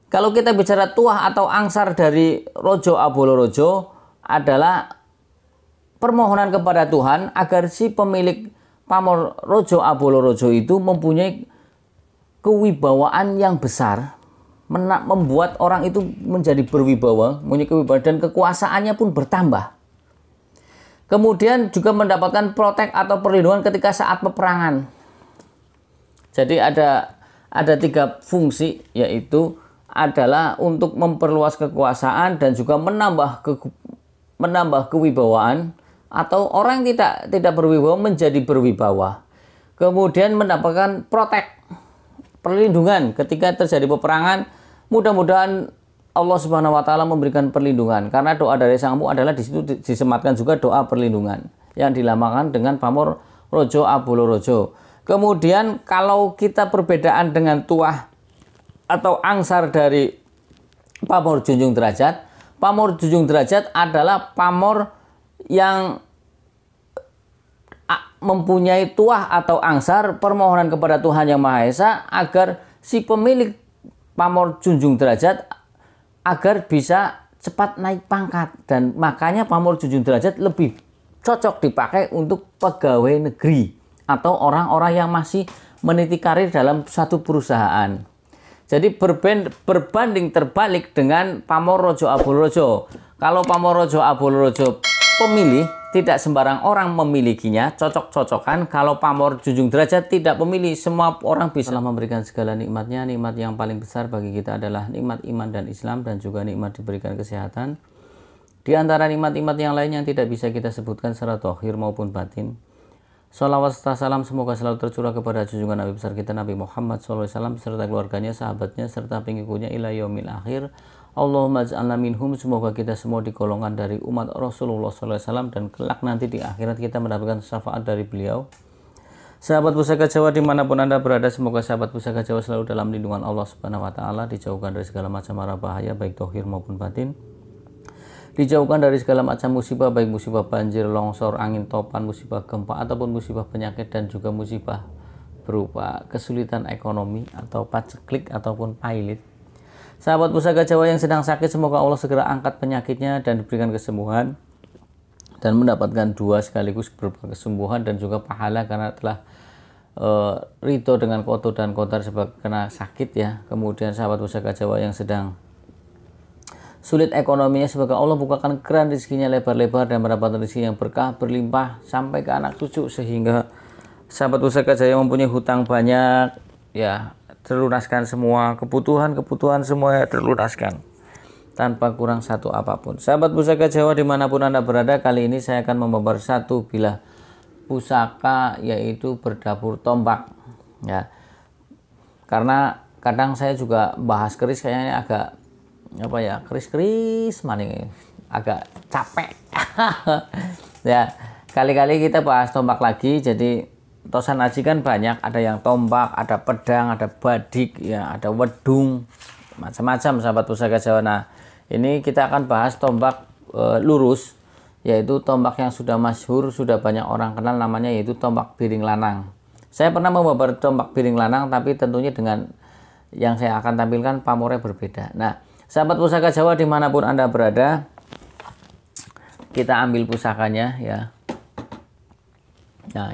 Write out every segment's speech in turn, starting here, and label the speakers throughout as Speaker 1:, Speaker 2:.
Speaker 1: Kalau kita bicara tuah atau angsar dari Rojo Abolorojo adalah permohonan kepada Tuhan agar si pemilik pamor Rojo Abolorojo itu mempunyai kewibawaan yang besar, membuat orang itu menjadi berwibawa, mempunyai kewibawaan dan kekuasaannya pun bertambah. Kemudian juga mendapatkan protek atau perlindungan ketika saat peperangan. Jadi ada 3 fungsi, yaitu adalah untuk memperluas kekuasaan dan juga menambah kewibawaan, atau orang yang tidak berwibawa menjadi berwibawa. Kemudian mendapatkan protek, perlindungan ketika terjadi peperangan. Mudah-mudahan Allah Subhanahu wa taala memberikan perlindungan, karena doa dari Sang Empu adalah di situ disematkan juga doa perlindungan yang dilambangkan dengan pamor Rojo Abolorojo. Kemudian kalau kita perbedaan dengan tuah atau angsar dari pamor Junjung Derajat, pamor Junjung Derajat adalah pamor yang mempunyai tuah atau angsar permohonan kepada Tuhan Yang Maha Esa agar si pemilik pamor Junjung Derajat agar bisa cepat naik pangkat, dan makanya pamor Junjung Derajat lebih cocok dipakai untuk pegawai negeri atau orang-orang yang masih meniti karir dalam suatu perusahaan. Jadi berbanding terbalik dengan pamor Rojo Abolorojo. Kalau pamor Rojo Abolorojo pemilih, tidak sembarang orang memilikinya, cocok-cocokan. Kalau pamor Junjung Derajat tidak memilih, semua orang bisa memberikan segala nikmatnya. Nikmat yang paling besar bagi kita adalah nikmat iman dan Islam, dan juga nikmat diberikan kesehatan. Di antara nikmat-nikmat yang lain yang tidak bisa kita sebutkan secara zahir maupun batin. Salawat serta salam semoga selalu tercurah kepada junjungan Nabi besar kita Nabi Muhammad SAW serta keluarganya, sahabatnya, serta pengikutnya ila yaumil akhir. Allahumma ij'alna minhum, semoga kita semua digolongan dari umat Rasulullah SAW dan kelak nanti di akhirat kita mendapatkan syafaat dari beliau. Sahabat Pusaka Jawa dimanapun Anda berada, semoga sahabat Pusaka Jawa selalu dalam lindungan Allah Subhanahu wa taala, dijauhkan dari segala macam mara bahaya baik zahir maupun batin. Dijauhkan dari segala macam musibah, baik musibah banjir, longsor, angin topan, musibah gempa, ataupun musibah penyakit, dan juga musibah berupa kesulitan ekonomi atau paceklik ataupun pailit. Sahabat Pusaka Jawa yang sedang sakit, semoga Allah segera angkat penyakitnya dan diberikan kesembuhan, dan mendapatkan 2 sekaligus berupa kesembuhan dan juga pahala karena telah ridho dengan koto dan kotar sebab kena sakit ya. Kemudian sahabat Pusaka Jawa yang sedang sulit ekonominya, semoga Allah bukakan keran rezekinya lebar-lebar dan mendapatkan rezeki yang berkah berlimpah sampai ke anak cucu, sehingga sahabat Pusaka Jaya mempunyai hutang banyak ya, terlunaskan semua kebutuhan semua ya, terlunaskan tanpa kurang satu apapun. Sahabat Pusaka Jawa dimanapun Anda berada, kali ini saya akan membabar 1 bilah pusaka, yaitu berdapur tombak ya, karena kadang saya juga bahas keris kayaknya agak keris maning, agak capek ya. Kali-kali kita bahas tombak lagi. Jadi tosan aji kan banyak, ada yang tombak, ada pedang, ada badik ya, ada wedung, macam-macam sahabat Pusaka Jawa. Nah, ini kita akan bahas tombak lurus, yaitu tombak yang sudah masyhur, sudah banyak orang kenal, namanya yaitu tombak Biring Lanang. Saya pernah membabar tombak Biring Lanang, tapi tentunya dengan yang saya akan tampilkan pamornya berbeda. Nah, sahabat Pusaka Jawa dimanapun Anda berada, kita ambil pusakanya ya. Nah,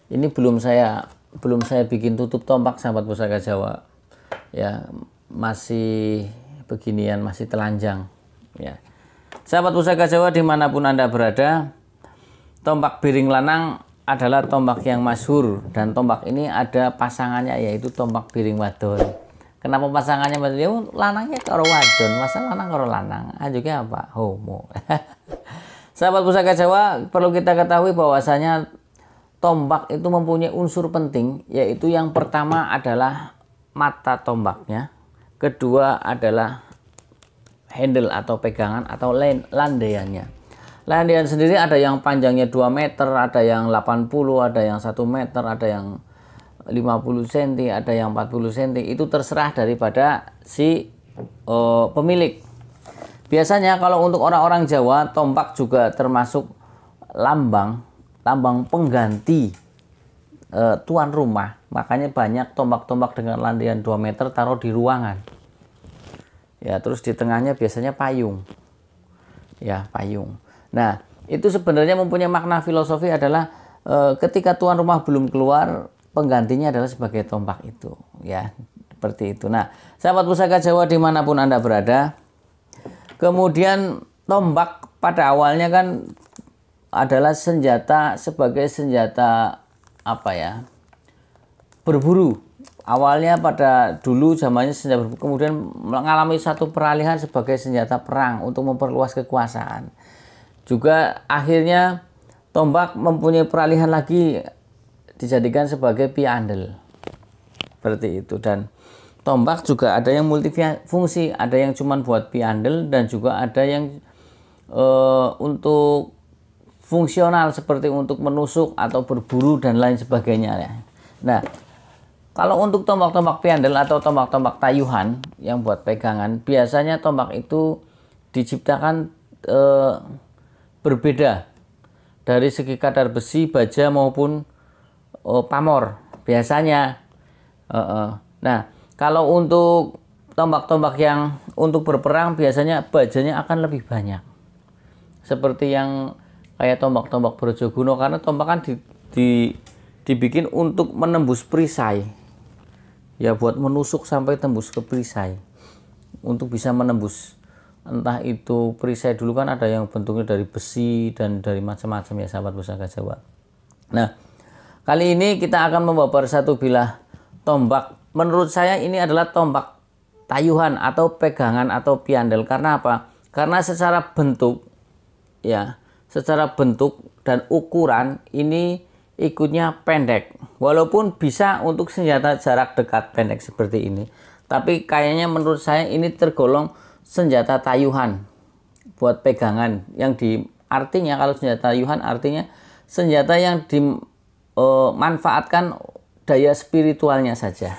Speaker 1: ini belum saya bikin tutup tombak sahabat Pusaka Jawa ya, masih beginian, masih telanjang ya. Sahabat Pusaka Jawa dimanapun Anda berada, tombak Biring Lanang adalah tombak yang masyhur, dan tombak ini ada pasangannya, yaitu tombak Biring Wadon. Kenapa pasangannya beliau lanangnya karo wadon, masa lanang karo lanang, juga apa? Homo. Sahabat Pusaka Jawa, perlu kita ketahui bahwasanya tombak itu mempunyai unsur penting, yaitu yang pertama adalah mata tombaknya, kedua adalah handle atau pegangan atau landaiannya. Landaian sendiri ada yang panjangnya 2 meter, ada yang 80, ada yang 1 meter, ada yang 50 cm, ada yang 40 cm, itu terserah daripada si pemilik. Biasanya kalau untuk orang-orang Jawa, tombak juga termasuk lambang pengganti tuan rumah. Makanya banyak tombak-tombak dengan landian 2 meter taruh di ruangan. Ya, terus di tengahnya biasanya payung. Ya, payung. Nah, itu sebenarnya mempunyai makna filosofi adalah ketika tuan rumah belum keluar, penggantinya adalah sebagai tombak itu. Ya, seperti itu. Nah, sahabat Pusaka Jawa dimanapun Anda berada, kemudian tombak pada awalnya kan adalah senjata sebagai senjata apa ya? Berburu. Awalnya pada dulu zamannya senjata berburu, kemudian mengalami satu peralihan sebagai senjata perang untuk memperluas kekuasaan. Juga akhirnya tombak mempunyai peralihan lagi dijadikan sebagai piandel. Seperti itu. Dan tombak juga ada yang multifungsi, ada yang cuma buat piandel dan juga ada yang untuk fungsional seperti untuk menusuk atau berburu dan lain sebagainya ya. Nah, kalau untuk tombak-tombak piandel atau tombak-tombak tayuhan yang buat pegangan, biasanya tombak itu diciptakan berbeda dari segi kadar besi, baja maupun pamor biasanya. Nah, kalau untuk tombak-tombak yang untuk berperang biasanya bajanya akan lebih banyak. Seperti yang kayak tombak-tombak Brojogono, karena tombak kan dibikin untuk menembus perisai. Ya, buat menusuk sampai tembus ke perisai. Untuk bisa menembus. Entah itu perisai dulu kan ada yang bentuknya dari besi dan dari macam-macam ya sahabat Pusaka Jawa. Nah, kali ini kita akan membawa satu bilah tombak. Menurut saya ini adalah tombak tayuhan atau pegangan atau piandel. Karena apa? Karena secara bentuk ya, secara bentuk dan ukuran ini ikutnya pendek, walaupun bisa untuk senjata jarak dekat pendek seperti ini, tapi kayaknya menurut saya ini tergolong senjata tayuhan buat pegangan, yang artinya kalau senjata tayuhan artinya senjata yang dimanfaatkan daya spiritualnya saja.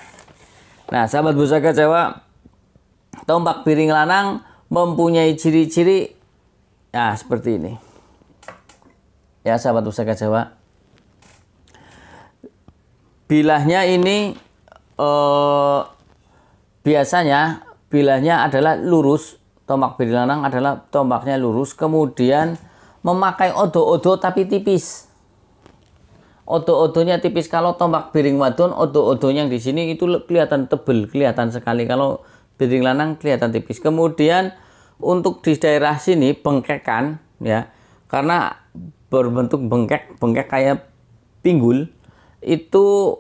Speaker 1: Nah, sahabat Pusaka Jawa, tombak piring lanang mempunyai ciri-ciri ya seperti ini ya sahabat Pusaka Jawa. Bilahnya ini biasanya bilahnya adalah lurus. Tombak piring lanang adalah tombaknya lurus, kemudian memakai odo-odo tapi tipis. Odo-odonya tipis. Kalau tombak piring wadon, odo-odonya yang di sini itu kelihatan tebel, kelihatan sekali. Kalau piring lanang kelihatan tipis. Kemudian untuk di daerah sini bengkekan ya, karena berbentuk bengkek kayak pinggul. Itu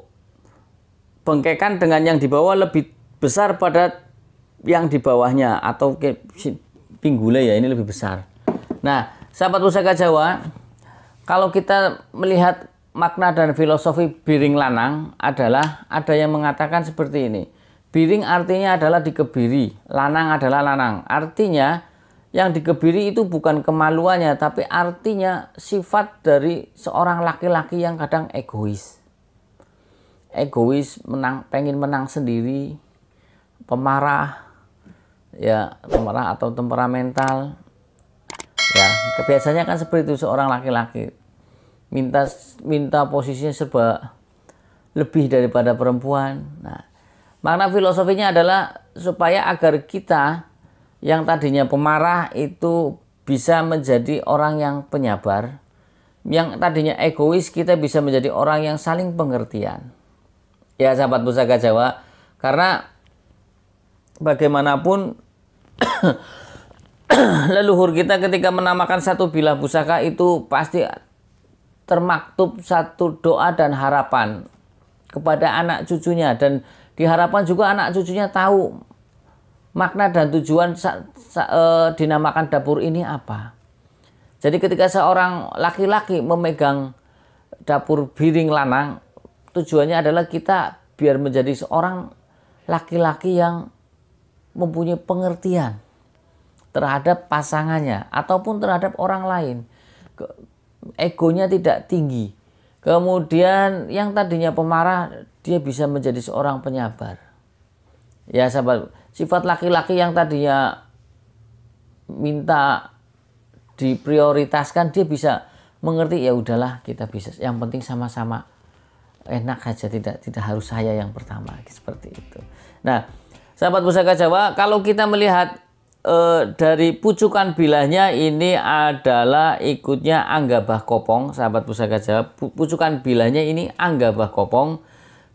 Speaker 1: bengkekan dengan yang di bawah lebih besar pada yang di bawahnya, atau pinggulnya ya ini lebih besar. Nah, sahabat Pusaka Jawa, kalau kita melihat makna dan filosofi piring lanang adalah ada yang mengatakan seperti ini. Piring artinya adalah dikebiri, lanang adalah lanang. Artinya yang dikebiri itu bukan kemaluannya, tapi artinya sifat dari seorang laki-laki yang kadang egois, pengen menang sendiri, pemarah atau temperamental ya. Biasanya kan seperti itu seorang laki-laki, minta posisinya serba lebih daripada perempuan. Nah, makna filosofinya adalah supaya agar kita yang tadinya pemarah itu bisa menjadi orang yang penyabar, yang tadinya egois kita bisa menjadi orang yang saling pengertian. Ya sahabat Pusaka Jawa, karena bagaimanapun leluhur kita ketika menamakan satu bilah pusaka itu pasti termaktub satu doa dan harapan kepada anak cucunya, dan diharapkan juga anak cucunya tahu makna dan tujuan dinamakan dapur ini apa. Jadi ketika seorang laki-laki memegang dapur piring lanang, tujuannya adalah kita biar menjadi seorang laki-laki yang mempunyai pengertian terhadap pasangannya ataupun terhadap orang lain. Egonya tidak tinggi. Kemudian yang tadinya pemarah, dia bisa menjadi seorang penyabar. Ya sahabat, sifat laki-laki yang tadinya minta diprioritaskan, dia bisa mengerti, ya udahlah kita bisa, yang penting sama-sama enak aja, tidak harus saya yang pertama, seperti itu. Nah, sahabat Pusaka Jawa, kalau kita melihat dari pucukan bilahnya ini adalah ikutnya Anggabah Kopong, sahabat Pusaka Jawa. Pucukan bilahnya ini Anggabah Kopong.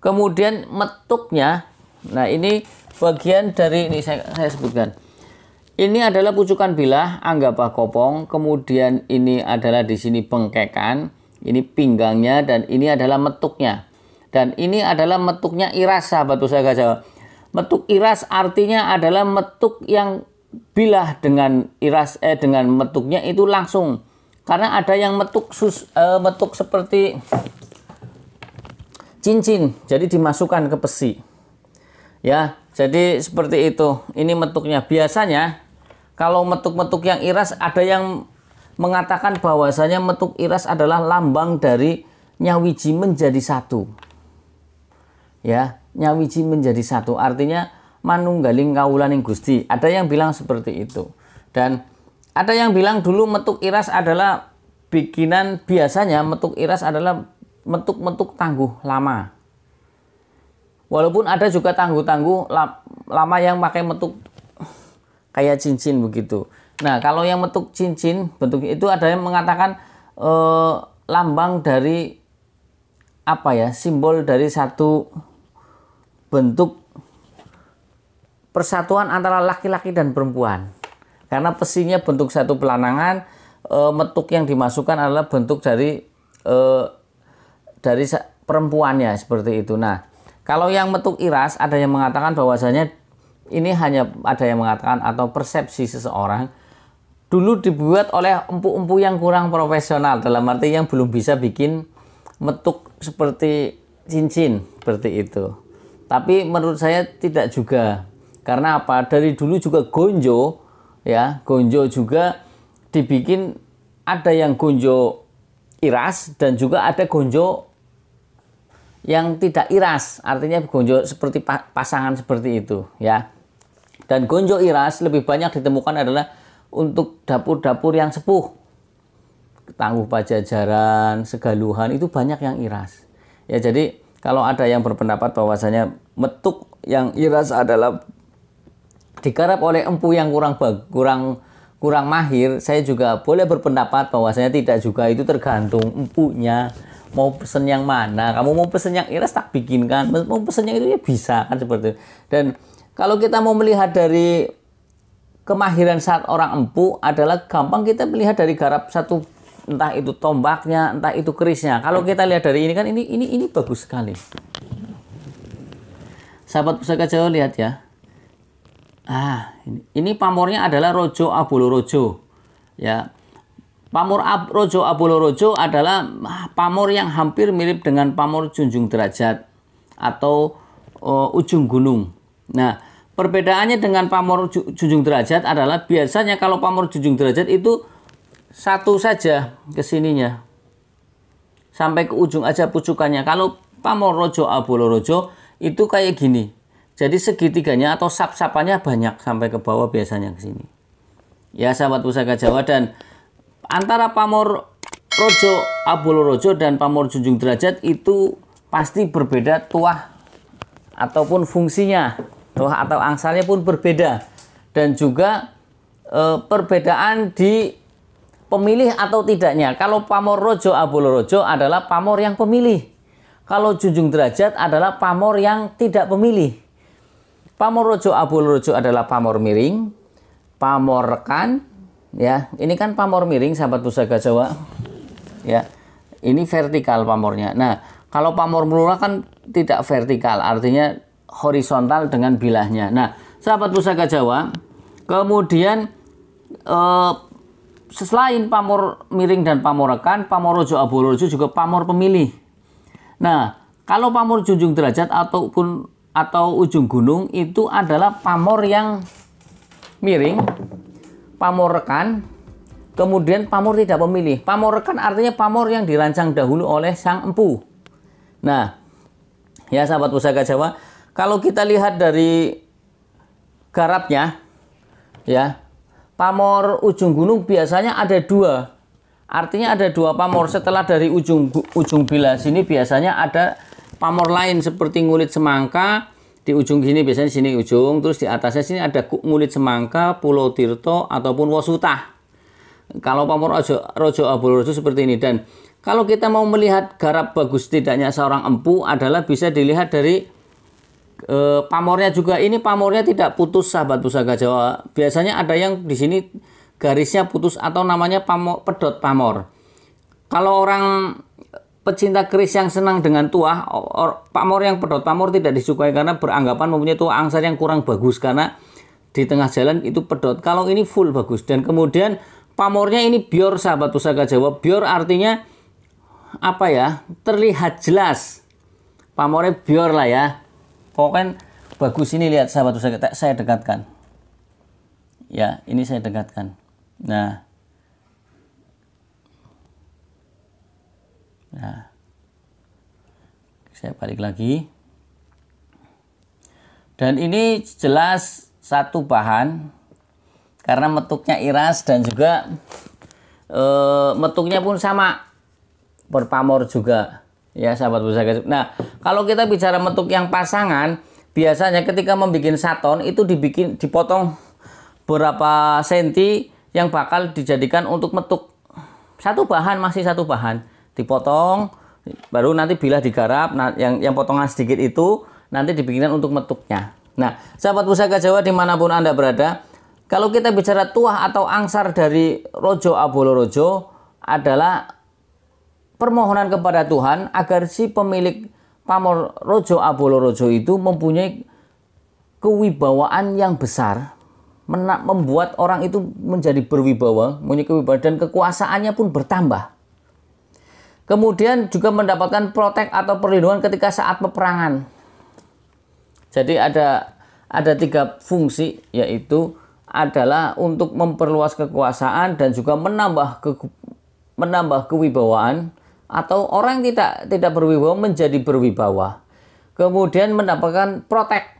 Speaker 1: Kemudian metuknya, nah ini bagian dari ini saya sebutkan. Ini adalah pucukan bilah Anggabah Kopong, kemudian ini adalah di sini bengkekan, ini pinggangnya, dan ini adalah metuknya. Dan ini adalah metuknya iras, sahabat Pusaka Jawa. Metuk iras artinya adalah metuk yang bilah dengan iras dengan metuknya itu langsung. Karena ada yang metuk metuk seperti cincin, jadi dimasukkan ke besi. Ya, jadi seperti itu. Ini metuknya. Biasanya kalau metuk-metuk yang iras, ada yang mengatakan bahwasanya metuk iras adalah lambang dari nyawiji menjadi satu. Ya, nyawiji menjadi satu artinya manunggaling kawulaning Gusti. Ada yang bilang seperti itu. Dan ada yang bilang dulu metuk iras adalah bikinan, biasanya metuk iras adalah metuk-metuk tangguh lama. Walaupun ada juga tangguh-tangguh lama yang pakai metuk kayak cincin begitu. Nah, kalau yang metuk cincin bentuk itu, ada yang mengatakan lambang dari apa ya, simbol dari satu bentuk persatuan antara laki-laki dan perempuan. Karena besinya bentuk satu pelanangan, metuk yang dimasukkan adalah bentuk dari perempuannya, seperti itu. Nah, kalau yang metuk iras, ada yang mengatakan bahwasanya ini hanya ada yang mengatakan atau persepsi seseorang dulu dibuat oleh empu-empu yang kurang profesional, dalam arti yang belum bisa bikin metuk seperti cincin seperti itu. Tapi menurut saya tidak juga. Karena apa? Dari dulu juga gonjo, ya, gonjo juga dibikin, ada yang gonjo iras dan juga ada gonjo yang tidak iras, artinya gonjo seperti pasangan seperti itu, ya. Dan gonjo iras lebih banyak ditemukan adalah untuk dapur-dapur yang sepuh, Tangguh Pajajaran, Segaluhan, itu banyak yang iras. Ya, jadi kalau ada yang berpendapat bahwasanya metuk yang iras adalah digarap oleh empu yang kurang mahir, saya juga boleh berpendapat bahwasanya tidak juga, itu tergantung empunya mau pesen yang mana. Kamu mau pesen yang iras, tak bikinkan. Mau pesen yang itu ya bisa, kan seperti itu. Dan kalau kita mau melihat dari kemahiran saat orang empu, adalah gampang kita melihat dari garap satu, entah itu tombaknya, entah itu kerisnya. Kalau kita lihat dari ini kan, ini bagus sekali. Sahabat Pusaka Jawa, lihat ya. Ini pamornya adalah Rojo Abolorojo. Ya. Pamor Rojo Abolorojo adalah pamor yang hampir mirip dengan pamor Junjung Derajat atau Ujung Gunung. Nah, perbedaannya dengan pamor Junjung Derajat adalah biasanya kalau pamor Junjung Derajat itu satu saja kesininya, sampai ke ujung aja pucukannya. Kalau pamor Rojo Abolorojo itu kayak gini. Jadi segitiganya atau sap-sapannya banyak sampai ke bawah biasanya ke sini. Ya, sahabat Pusaka Jawa, dan antara pamor Rojo Abolorojo dan pamor Junjung Derajat itu pasti berbeda tuah ataupun fungsinya, tuah atau angsalnya pun berbeda, dan juga perbedaan di pemilih atau tidaknya. Kalau pamor Rojo Abolorojo adalah pamor yang pemilih, kalau Junjung Derajat adalah pamor yang tidak pemilih. Pamor Rojo Abolorojo adalah pamor miring, pamor rekan, ya. Ini kan pamor miring, sahabat Pusaka Jawa. Ya. Ini vertikal pamornya. Nah, kalau pamor melurah kan tidak vertikal, artinya horizontal dengan bilahnya. Nah, sahabat Pusaka Jawa, kemudian selain pamor miring dan pamor rekan, pamor Rojo Abolorojo juga pamor pemilih. Nah, kalau pamor Junjung Derajat atau Ujung Gunung itu adalah pamor yang miring, pamor rekan, kemudian pamor tidak pemilih. Pamor rekan artinya pamor yang dirancang dahulu oleh sang empu. Nah, ya sahabat Pusaka Jawa, kalau kita lihat dari garapnya, ya, pamor Ujung Gunung biasanya ada dua. Artinya ada dua pamor. Setelah dari ujung bilah sini biasanya ada pamor lain seperti ngulit semangka. Di ujung gini biasanya sini ujung, terus di atasnya sini ada ngulit semangka, Pulau Tirto ataupun Wosutah. Kalau pamor rojo abul rojo seperti ini. Dan kalau kita mau melihat garap bagus tidaknya seorang empu adalah bisa dilihat dari pamornya juga. Ini pamornya tidak putus, sahabat pusaka Jawa. Biasanya ada yang di sini garisnya putus atau namanya pedot pamor. Kalau orang pecinta keris yang senang dengan tuah, pamor yang pedot pamor tidak disukai karena beranggapan mempunyai tuah angsar yang kurang bagus karena di tengah jalan itu pedot. Kalau ini full bagus. Dan kemudian pamornya ini bior, sahabat pusaka Jawa. Bior artinya apa ya? Terlihat jelas. Pamornya bior lah ya. Pokoknya bagus. Ini lihat sahabat pusaka, saya dekatkan. Ya, ini saya dekatkan. Nah, saya balik lagi. Dan ini jelas satu bahan karena metuknya iras dan juga metuknya pun sama, berpamor juga ya sahabat pusaka. Nah, kalau kita bicara metuk yang pasangan, biasanya ketika membuat saton itu dipotong berapa senti yang bakal dijadikan untuk metuk. Satu bahan, masih satu bahan dipotong, baru nanti bila digarap, nah yang potongan sedikit itu nanti dibikinkan untuk metuknya. Nah, sahabat pusaka Jawa dimanapun Anda berada, kalau kita bicara tuah atau angsar dari rojo abolo rojo adalah permohonan kepada Tuhan agar si pemilik pamor rojo abolo rojo itu mempunyai kewibawaan yang besar, membuat orang itu menjadi berwibawa, mempunyai kewibawaan dan kekuasaannya pun bertambah. Kemudian juga mendapatkan protek atau perlindungan ketika saat peperangan. Jadi ada 3 fungsi, yaitu adalah untuk memperluas kekuasaan dan juga menambah kewibawaan, atau orang yang tidak berwibawa menjadi berwibawa. Kemudian mendapatkan protek,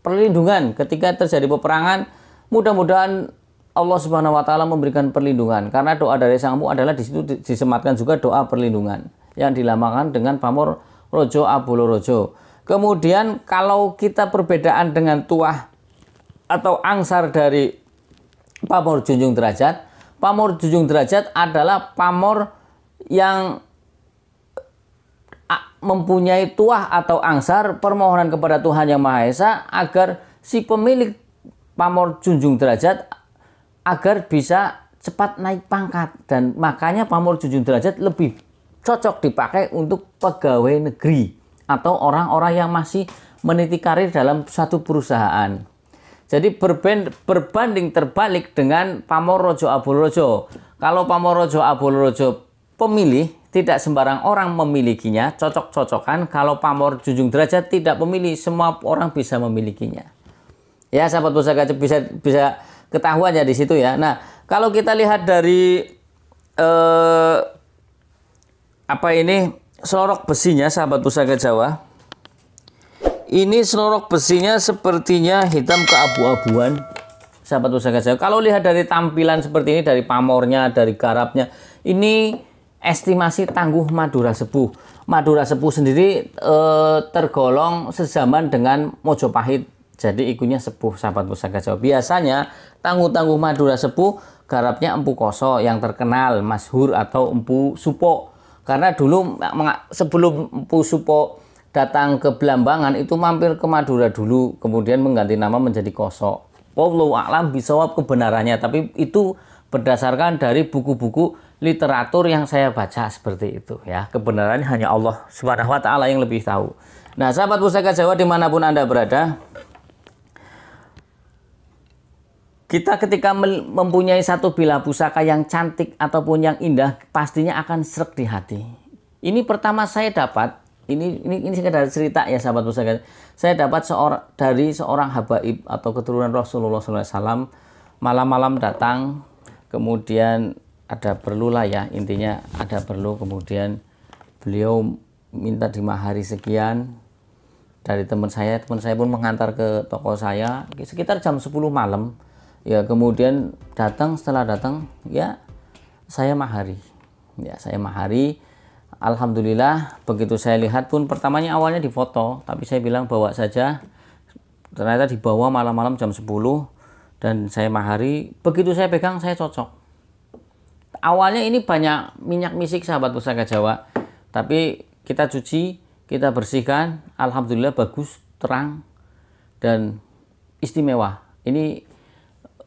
Speaker 1: perlindungan ketika terjadi peperangan. Mudah-mudahan Allah Subhanahu wa taala memberikan perlindungan, karena doa dari sang empu adalah di situ disematkan juga doa perlindungan yang dilambangkan dengan pamor rojo abolo rojo. Kemudian kalau kita perbedaan dengan tuah atau angsar dari pamor junjung derajat adalah pamor yang mempunyai tuah atau angsar permohonan kepada Tuhan Yang Maha Esa agar si pemilik pamor junjung derajat agar bisa cepat naik pangkat, dan makanya pamor junjung derajat lebih cocok dipakai untuk pegawai negeri atau orang-orang yang masih meniti karir dalam suatu perusahaan. Jadi berbanding terbalik dengan pamor rojo abolo rojo. Kalau pamor rojo abolo rojo pemilih, tidak sembarang orang memilikinya, cocok-cocokan. Kalau pamor junjung derajat tidak pemilih, semua orang bisa memilikinya. Ya, sahabat pusaka bisa ketahuan ya di situ ya. Nah, kalau kita lihat dari selorok besinya, sahabat pusaka Jawa. Ini selorok besinya sepertinya hitam keabu-abuan, sahabat pusaka Jawa. Kalau lihat dari tampilan seperti ini, dari pamornya, dari garapnya, ini estimasi tangguh Madura Sepuh. Madura Sepuh sendiri tergolong sezaman dengan Mojopahit. Jadi ikunya sepuh, sahabat pusaka Jawa. Biasanya tangguh-tangguh Madura Sepuh garapnya Empu Koso yang terkenal, masyhur, atau Empu Supo. Karena dulu sebelum Empu Supo datang ke Belambangan itu mampir ke Madura dulu, kemudian mengganti nama menjadi Koso. Wallahu a'lam bishawab kebenarannya, tapi itu berdasarkan dari buku-buku literatur yang saya baca seperti itu ya. Kebenarannya hanya Allah Subhanahu wa taala yang lebih tahu. Nah, sahabat pusaka Jawa dimanapun Anda berada, kita ketika mempunyai satu bilah pusaka yang cantik ataupun yang indah, pastinya akan sreg di hati. Ini pertama saya dapat, ini sekedar cerita ya sahabat pusaka. Saya dapat dari seorang habaib atau keturunan Rasulullah SAW, malam-malam datang, kemudian ada perlu lah ya, intinya ada perlu, kemudian beliau minta dimahari sekian dari teman saya pun mengantar ke toko saya sekitar jam 10 malam. Ya, kemudian setelah datang ya saya mahari. Ya, saya mahari alhamdulillah begitu saya lihat pun pertamanya awalnya difoto, tapi saya bilang bawa saja. Ternyata dibawa malam-malam jam 10 dan saya mahari. Begitu saya pegang saya cocok. Awalnya ini banyak minyak misik sahabat Pusaka Jawa, tapi kita cuci, kita bersihkan, alhamdulillah bagus, terang dan istimewa. Ini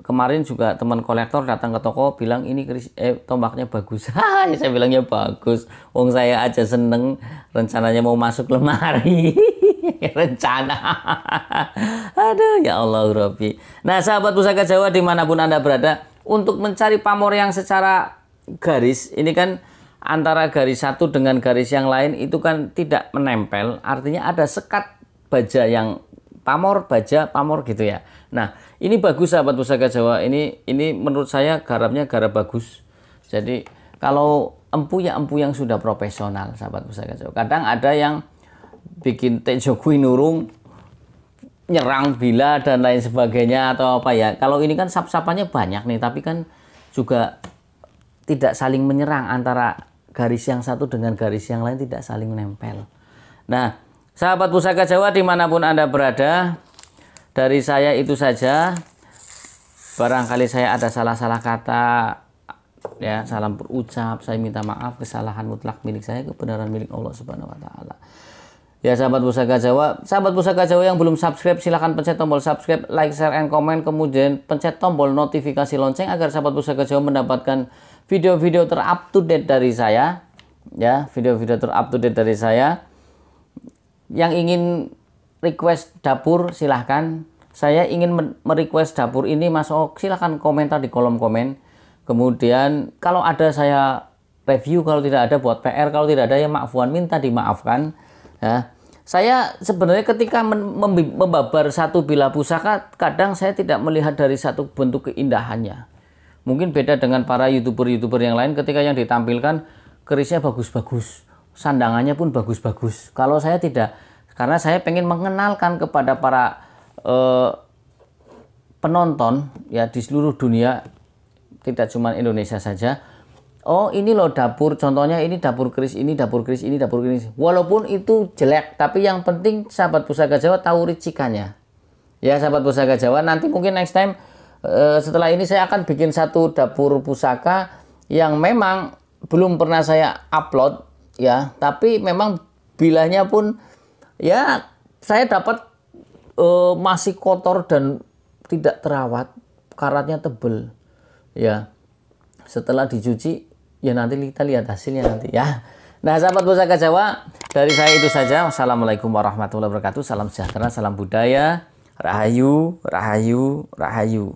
Speaker 1: kemarin juga teman kolektor datang ke toko bilang ini tombaknya bagus. Saya bilangnya bagus. Wong saya aja seneng, rencananya mau masuk lemari. Rencana. Aduh ya Allah Rabbi. Nah sahabat Pusaka Jawa dimanapun Anda berada, untuk mencari pamor yang secara garis, ini kan antara garis satu dengan garis yang lain itu kan tidak menempel. Artinya ada sekat baja yang pamor, baja, pamor gitu ya. Nah, ini bagus sahabat Pusaka Jawa. Ini menurut saya garapnya garap bagus. Jadi kalau empu ya empu yang sudah profesional sahabat Pusaka Jawa. Kadang ada yang bikin Tejo Nurung nyerang bila dan lain sebagainya atau apa ya. Kalau ini kan sap-sapannya banyak nih, tapi kan juga tidak saling menyerang antara garis yang satu dengan garis yang lain, tidak saling nempel. Nah, sahabat Pusaka Jawa dimanapun Anda berada, dari saya itu saja. Barangkali saya ada salah-salah kata, ya salam berucap, saya minta maaf. Kesalahan mutlak milik saya, kebenaran milik Allah Subhanahu Wa Taala. Ya sahabat Pusaka Jawa, yang belum subscribe silahkan pencet tombol subscribe, like, share, and comment, kemudian pencet tombol notifikasi lonceng agar sahabat Pusaka Jawa mendapatkan video-video terup to date dari saya. Ya, video-video terup to date dari saya. Yang ingin request dapur silahkan. Saya ingin merequest dapur ini masuk, silahkan komentar di kolom komen. Kemudian kalau ada saya review, kalau tidak ada buat PR, kalau tidak ada ya maafwan, minta dimaafkan. Ya, saya sebenarnya ketika membabar satu bila pusaka, kadang saya tidak melihat dari satu bentuk keindahannya. Mungkin beda dengan para youtuber yang lain, ketika yang ditampilkan kerisnya bagus-bagus, sandangannya pun bagus-bagus. Kalau saya tidak, karena saya pengen mengenalkan kepada para penonton ya di seluruh dunia, tidak cuma Indonesia saja. Oh ini loh dapur, contohnya ini dapur keris ini, dapur keris ini, dapur keris. Walaupun itu jelek, tapi yang penting sahabat Pusaka Jawa tahu ricikannya. Ya sahabat Pusaka Jawa, nanti mungkin next time setelah ini saya akan bikin satu dapur pusaka yang memang belum pernah saya upload ya, tapi memang bilanya pun ya saya dapat masih kotor dan tidak terawat, karatnya tebel ya. Setelah dicuci ya nanti kita lihat hasilnya nanti ya. Nah sahabat Pusaka Jawa, dari saya itu saja. Wassalamualaikum warahmatullahi wabarakatuh. Salam sejahtera, salam budaya, rahayu, rahayu, rahayu.